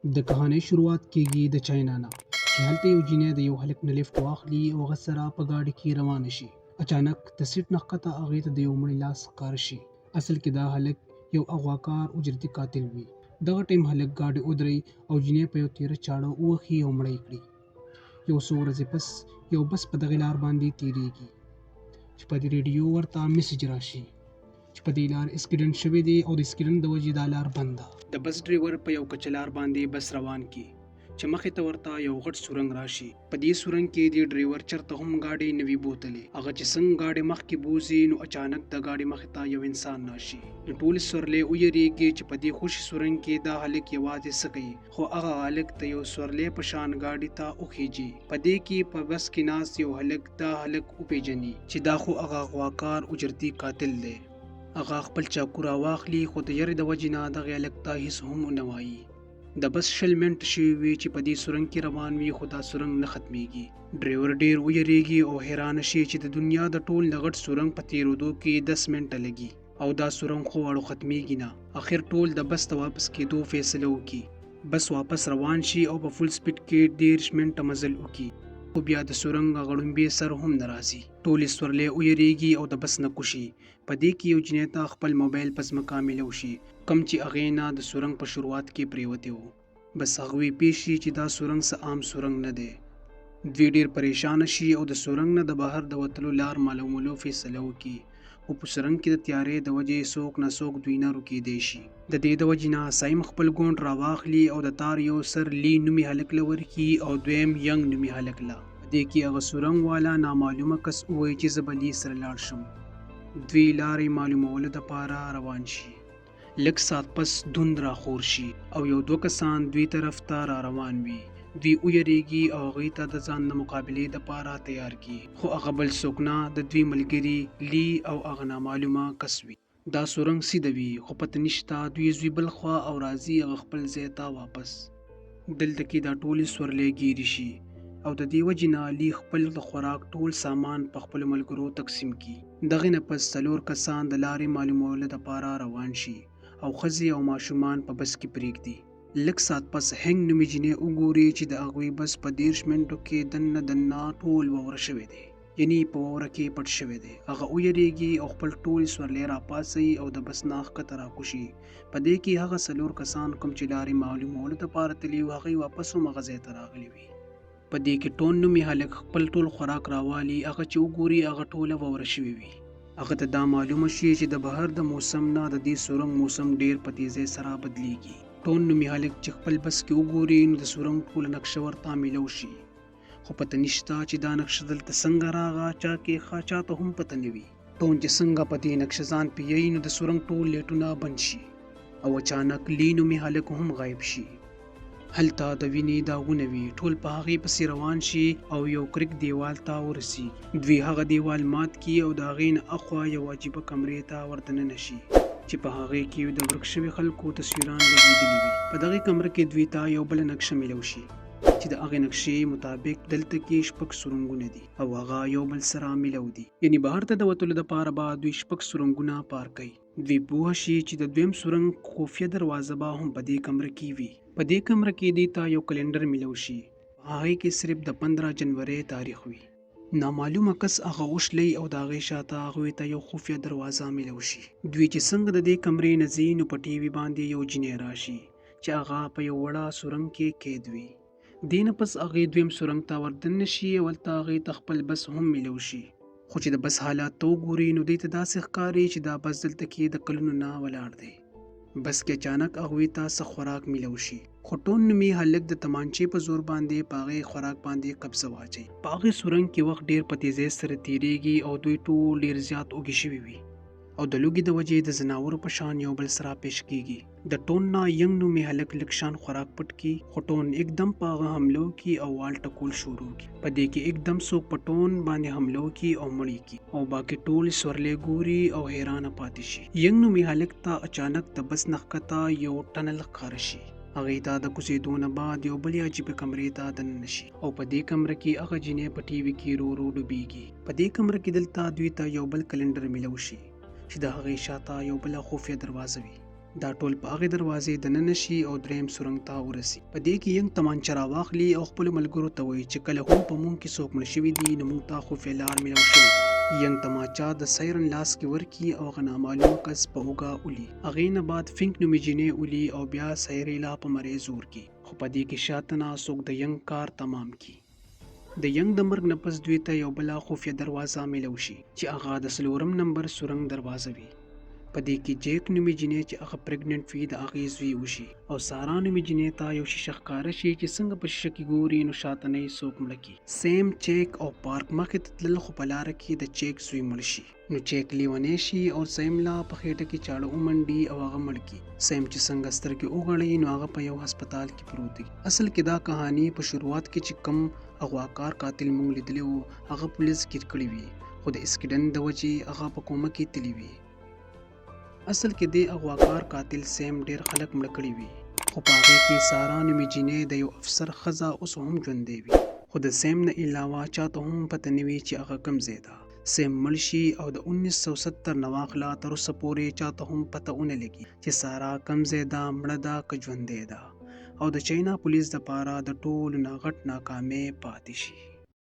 د کهانۍ شروعات کېږي د چاینا نه، چې هلته یو جینۍ د یو هلک نه لیفټ واخلي او هغه سره په ګاډي کې روانه شي. اچانک د سیټ نه ښکته هغې ته د یو مړي لاس ښکاره شي. اصل کې دا هلک یو اغواکار اجرتي قاتل وي. دغه ټیم هلک ګاډي ودروي او جینۍ په یو تیره چاړه ووهي او مړه یې کړي. یو څو ورځې پس یو بس په دغې لار باندې تېرېږي چې په ریډیو ورته میسج راشي چې په دې لار اسکیډنټ شوی دی او د اسکیډنټ د وجې دا لار بند ده. د بس ډریور په یو کچلار باندې بس روان کی چې مخې ته ورته یو غټ سورنګ راشي. په دې سورنګ کې د ډریور چرته هم ګاډي نوي بوتلې. هغه چې څنګه ګاډي مخکې بوزي نو اچانک د ګاډي مخې ته یو انسان راشي. نو ټول سورلې ویریږي چې په دې خوشي سورنګ کې دا هلک یوازې څه کوي، خو هغه هلک د یو سورلې په شان ګاډي ته وخیږي. په دې کې په بس کې ناست یو هلک دا هلک وپیژني چې دا خو هغه غواکار اجرتي قاتل دی. هغه خپل چاقو راواخلي خو د یاري د وجې نه دغه هلک ته هېڅ هم ونه وایي. د بس 20 منټ شوي وي چې په دې سورنګ کې روان وي، خو دا سورنګ نه ختمیږي. ډریور ډیر ویریږي او حیران شي چې د دنیا د ټول نه غټ سورنګ په تېرېدو کې 10 منټه لګي او دا سورنګ خو اړو ختمیږي نه. اخر ټول د بس ته واپس کېدو فیصله وکړي. بس واپس روان شي او په فول سپیډ کې 30 منټه مزل وکړي، خو بیا د سورنګ غړومبې سر هم نه راځي. ټولې سورلې ویریږي او د بس نه کوشي. په دې کې یو جینۍ ته خپل موبایل په ځمکه میلو شي، کم چې هغې نه د سورنګ په شروعات کې پرېوتی و. بس هغوی پوه شي چې دا سورنګ څه عام سورنګ نه دی. دوی ډېر پریشانه شي او د سورنګ نه د بهر د وتلو لار معلومولو فیصله وکړي. خو په سورنګ کې د تیارې د وجې څوک نه څوک دوی نه روکېدی شي. د دې د وجې نه سایم خپل ګونډ راواخلي او د تار یو سر لی نومي هلک له ورکړي او دویم ینګ نومي هلک له. په دې کې هغه سورنګ والا نامعلومه کس ووایي چې زه به لی سره لاړ شم. دوی لارې معلومولو دپاره روان شي. لږ ساعت پس دوند راخور شي او یو دوه کسان دوی طرف ته را روان وي. دوی ویریږي او هغوی ته د ځان د مقابلې دپاره تیار کړي، خو هغه بل څوک نه، د دوی ملګري لی او هغه نامعلومه کس وي. دا سورنګ سیده وي خو پته نشته دوی ځوي بل خوا او راځي هغه خپل ځای ته واپس. دلته کې دا ټولې سورلۍ ګیرې شي او د دې وجې نه لی خپل د خوراک ټول سامان په خپلو ملګرو تقسیم کړي. دغې نه پس 4 کسان د لارې معلومولو دپاره روان شي او ښځې او ماشومان په بس کې پرېږدي. لږ ساعت پس هنګ نومي جینۍ وګوري چې د هغوی بس په 30 منټو کې دننه ټول واوره شوی دی، یعنی په واوره کې پټ شوی دی. هغه ویریږي او خپل ټول سورلۍ راپاڅوي او د بس نه ښکته راکوشي. په دې کې هغه 4 کسان کوم چې لارې معلومولو دپاره تللي وو هغوی واپس هم هغه ځای ته راغلي وي. په دې کې ټون نومي هلک خپل ټول خوراک راوالي. هغه چې وګوري هغه ټوله واوره شوې وي. هغه ته دا معلومه شي چې د بهر د موسم نه د دې سورنګ موسم ډیر په تیزۍ سره بدلیږي. ټون نومي هلک چې خپل بس کې وګوري نو د سورنګ ټوله نقشه ورته میلو شي، خو پته نشته چې دا نقشه دلته څنګه راغله. چا کې چاته هم پته نه وي. ټون چې څنګه په دې نقشه ځان پیوي نو د سورنګ ټول لیټونه بند شي او اچانک لی نومي هلک هم غایب شي. هلته د وینې داغونه وي. ټول په هغې پسې روان شي او یو کرک دیوال ته ورسي. دوی هغه دیوال مات کړي او د هغې نه اخوا یو عجیبه کمرې ته وردننه شي چې په هغې کې د ورک شوي خلکو تصویران لګېدلي وي. په دغې کمره کې دوی ته یو بله نقشه میلو شي چې د هغې نقشې مطابق دلته کې 6 سورنګونه دي او هغه یو بل سره میلو دي، یعنی بهر ته د وتلو دپاره به دوی 6 سورنګونه پار کوي. دوی پوه شي چې د دویم سورنګ خفیه دروازه به هم په دې کمره کې وي. په دې کمره کې دوی ته یو کلندر میلو شي، هغې کې صرف د 15 جنورۍ تاریخ وي. نامعلومه کس هغه وشلی او د هغې شاته هغوی ته یو خفیه دروازه میلو شي. دوی چې څنګه د دې کمرې نه ځي نو په ټي وي باندې یو جینۍ راشي چې هغه په یو وړه سورنګ کې قید وي. دې نه پس هغې دویم سورنګ ته وردننه شي او هلته هغې ته خپل بس هم میلو شي. خو چې د بس حالات ته وګوري نو دوی ته داسې ښکاري چې دا بس دلته کې د کلونو نه ولاړ دی. بس کې اچانک هغوی ته څه خوراک میلو شي، خو ټون نومي هلک د تمانچې په زور باندې په هغې خوراک باندې قبضه واچوي. په هغې سورنګ کې وخت ډېر په تیزۍ سره تېرېږي او دوی ټول ډېر زیات اوږې شوي وي او د لوږې د وجې د ځناورو په شان یو بل سره پیش کېږي. د ټون نه ینګ نومي هلک لږ شان خوراک پټ کړي، خو ټون اکدم په هغه حمله وکړي او وال ټکول شروع کړي. په دې کې اکدم څوک په ټون باندې حمله وکړي او مړ یې کړي او باقي ټول سورلۍ ګوري او حیرانه پاتې شي. ینګ نومي هلک ته اچانک د بس نه ښکته یو ټنل ښکاره شي. هغې ته د کوزېدو نه بعد یو بلې عجیبه کمرې ته دننه شي او په دې کمره کې هغه جینۍ په ټي وي کې ورو ورو ډوبېږي. په دې کمره کې دلته دوی ته یو بل کلندر میلو شي چې د هغې شاته یو بله خفیه دروازه وي. دا ټول په هغې دروازې دننه شي او دریم سورنګ ته ورسي. په دې کې ینګ تمانچه راواخلي او خپلو ملګرو ته وایي چې کله هم په موږ کې څوک مړه شوي دي نو موږ ته خفیه لار میلاو شوې ده. ینګ تمانچه د سایرن لاس کې ورکي او هغه نامعلوم کس په اوږه ولي. هغې نه بعد فینک نومې جینۍ ولي او بیا سایریلا په مریض ورکي، خو په دې کې شاته نه څوک د ینګ کار تمام کی. د ینګ د مرګ نه پس دوی ته یو بله خفیه دروازه میلاو شي چې هغه د 4 نمبر سورنګ دروازه وي. په دې کې جیک نومې جینۍ چې هغه پریګننټ وي د هغې زوی وشي او سارا نومې جینۍ ته یو شیشه ښکاره شي چې څنګه په شیشه کې ګوري نو شاته نه یې څوک مړه کي. سیم، چیک او پارک مخې ته تلل خو په لاره کې د چیک زوی مړ شي نو چیک لیونی شي او سیم لا په خېټه کې چاړه ومنډي او هغه مړ کي. سیم چې څنګه سترګې وغړوي نو هغه په یو هسپتال کې پروت دی. اصل کې دا کهانی په شروعات کې چې کم اغواکار قاتل موږ لیدلی و هغه پولیس ګیر کړی وي خو د اسکیډنټ د وجې هغه په کومه کې تللی وي. اصل کې د اغواکار قاتل سیم ډیر خلک مړه کړي وي خو په هغې کې سارا نومې جینۍ د یو افسر ښځه اوس هم ژوندی وي خو د سیم نه علاوه چاته هم پته نه وي چې هغه کوم ځای ده. سیم مړ شي او د 1970 نه واخله تر اوسه پورې چاته هم پته ونه لګي چې سارا کوم ځای ده، مړه ده که ژوندی ده، او د چاینا پولیس دپاره د ټولو نه غټ ناکامۍ پاتې شي.